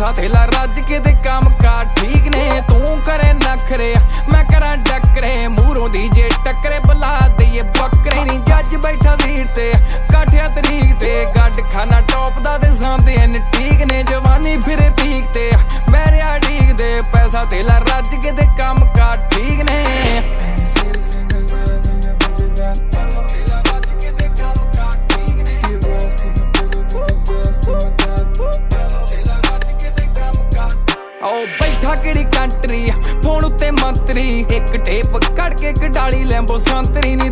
पैसा थेला रज के दे काम कार ठीक ने। तू करे नखरे मैं करा डकरे, मूरों दी जे टकरे बुला दईए बकरे नी। जज बैठा सीट ते काठिया तरीक ते, गड खाना टॉप दा ते सामने एन ठीक ने। जवानी फिरे पीक ते बैरिया ठीक दे, पैसा थेला रज के दे काम कार ठीक ने। बैठा किहड़ी कंट्री फोन उत्ते मंत्री, एक टेप कड़ के कडाली लैंबो संतरी नी।